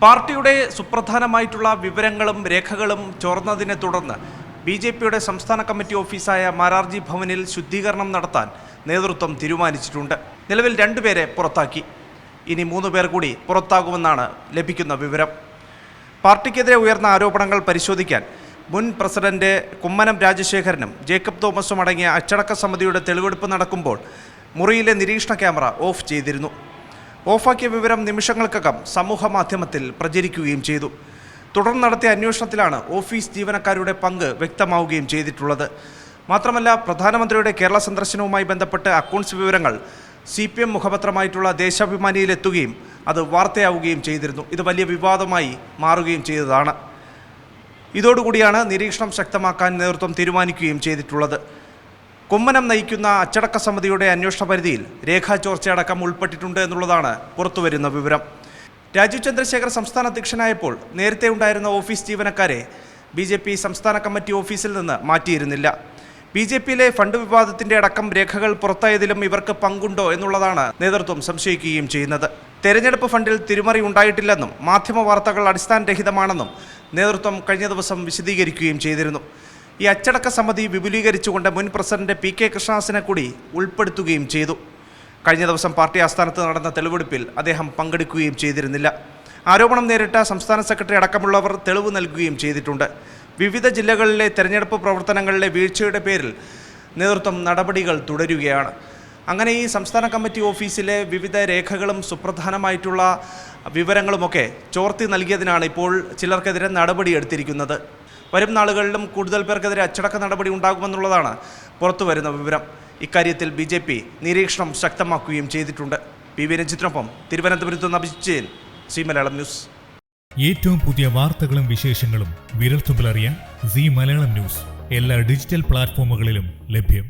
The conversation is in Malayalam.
പാർട്ടിയുടെ സുപ്രധാനമായിട്ടുള്ള വിവരങ്ങളും രേഖകളും ചോർന്നതിനെ തുടർന്ന് ബി.ജെ.പിയുടെ സംസ്ഥാന കമ്മിറ്റി ഓഫീസായ മാരാർജി ഭവനിൽ ശുദ്ധീകരണം നടത്താൻ നേതൃത്വം തീരുമാനിച്ചിട്ടുണ്ട്. നിലവിൽ 2 പേരെ പുറത്താക്കി. ഇനി 3 പേർ കൂടി പുറത്താകുമെന്നാണ് ലഭിക്കുന്ന വിവരം. പാർട്ടിക്കെതിരെ ഉയർന്ന ആരോപണങ്ങൾ പരിശോധിക്കാൻ മുൻ പ്രസിഡന്റ് കുമ്മനം രാജശേഖരനും ജേക്കബ് തോമസും അടങ്ങിയ അച്ചടക്ക സമിതിയുടെ തെളിവെടുപ്പ് നടക്കുമ്പോൾ മുറിയിലെ നിരീക്ഷണ ക്യാമറ ഓഫ് ചെയ്തിരുന്നു. ഓഫാക്കിയ വിവരം നിമിഷങ്ങൾക്കകം സമൂഹ മാധ്യമത്തിൽ പ്രചരിക്കുകയും ചെയ്തു. തുടർന്ന് നടത്തിയ അന്വേഷണത്തിലാണ് ഓഫീസ് ജീവനക്കാരുടെ പങ്ക് വ്യക്തമാവുകയും ചെയ്തിട്ടുള്ളത്. മാത്രമല്ല, പ്രധാനമന്ത്രിയുടെ കേരള സന്ദർശനവുമായി ബന്ധപ്പെട്ട് അക്കൗണ്ട്സ് വിവരങ്ങൾ CPM മുഖപത്രമായിട്ടുള്ള ദേശാഭിമാനിയിലെത്തുകയും അത് വാർത്തയാവുകയും ചെയ്തിരുന്നു. ഇത് വലിയ വിവാദമായി മാറുകയും ചെയ്തതാണ്. ഇതോടുകൂടിയാണ് നിരീക്ഷണം ശക്തമാക്കാൻ നേതൃത്വം തീരുമാനിക്കുകയും ചെയ്തിട്ടുള്ളത്. കുമ്മനം നയിക്കുന്ന അച്ചടക്ക സമിതിയുടെ അന്വേഷണ പരിധിയിൽ രേഖാചോർച്ചയടക്കം ഉൾപ്പെട്ടിട്ടുണ്ട് എന്നുള്ളതാണ് പുറത്തുവരുന്ന വിവരം. രാജീവ് ചന്ദ്രശേഖർ സംസ്ഥാന അധ്യക്ഷനായപ്പോൾ നേരത്തെ ഉണ്ടായിരുന്ന ഓഫീസ് ജീവനക്കാരെ ബി.ജെ.പി. സംസ്ഥാന കമ്മിറ്റി ഓഫീസിൽ നിന്ന് മാറ്റിയിരുന്നില്ല. ബി.ജെ.പിയിലെ ഫണ്ട് വിവാദത്തിൻ്റെ അടക്കം രേഖകൾ പുറത്തായതിലും ഇവർക്ക് പങ്കുണ്ടോ എന്നുള്ളതാണ് നേതൃത്വം സംശയിക്കുകയും ചെയ്യുന്നത്. തെരഞ്ഞെടുപ്പ് ഫണ്ടിൽ തിരിമറി ഉണ്ടായിട്ടില്ലെന്നും മാധ്യമ വാർത്തകൾ അടിസ്ഥാനരഹിതമാണെന്നും നേതൃത്വം കഴിഞ്ഞ ദിവസം വിശദീകരിക്കുകയും ചെയ്തിരുന്നു. ഈ അച്ചടക്ക സമിതി വിപുലീകരിച്ചുകൊണ്ട് മുൻ പ്രസിഡന്റ് P.K. കൃഷ്ണദാസിനെ കൂടി ഉൾപ്പെടുത്തുകയും ചെയ്തു. കഴിഞ്ഞ ദിവസം പാർട്ടി ആസ്ഥാനത്ത് നടന്ന തെളിവെടുപ്പിൽ അദ്ദേഹം പങ്കെടുക്കുകയും ചെയ്തിരുന്നില്ല. ആരോപണം നേരിട്ട സംസ്ഥാന സെക്രട്ടറി അടക്കമുള്ളവർ തെളിവ് നൽകുകയും ചെയ്തിട്ടുണ്ട്. വിവിധ ജില്ലകളിലെ തെരഞ്ഞെടുപ്പ് പ്രവർത്തനങ്ങളിലെ വീഴ്ചയുടെ പേരിൽ നേതൃത്വം നടപടികൾ തുടരുകയാണ്. അങ്ങനെ ഈ സംസ്ഥാന കമ്മിറ്റി ഓഫീസിലെ വിവിധ രേഖകളും സുപ്രധാനമായിട്ടുള്ള വിവരങ്ങളുമൊക്കെ ചോർത്തി നൽകിയതിനാണ് ഇപ്പോൾ ചിലർക്കെതിരെ നടപടിയെടുത്തിരിക്കുന്നത്. വരും നാളുകളിലും കൂടുതൽ പേർക്കെതിരെ അച്ചടക്ക നടപടി ഉണ്ടാകുമെന്നുള്ളതാണ് പുറത്തു വരുന്ന വിവരം. ഇക്കാര്യത്തിൽ ബി.ജെ.പി. നിരീക്ഷണം ശക്തമാക്കുകയും ചെയ്തിട്ടുണ്ട്. പി.വി. രഞ്ജിത്തിനൊപ്പം തിരുവനന്തപുരത്ത് നിന്ന് അഭിജിത്ത്, സി മലയാളം ന്യൂസ്. ഏറ്റവും പുതിയ വാർത്തകളും വിശേഷങ്ങളും വിരൽത്തുമ്പിലറിയാൻ സി മലയാളം ന്യൂസ് എല്ലാ ഡിജിറ്റൽ പ്ലാറ്റ്ഫോമുകളിലും ലഭ്യം.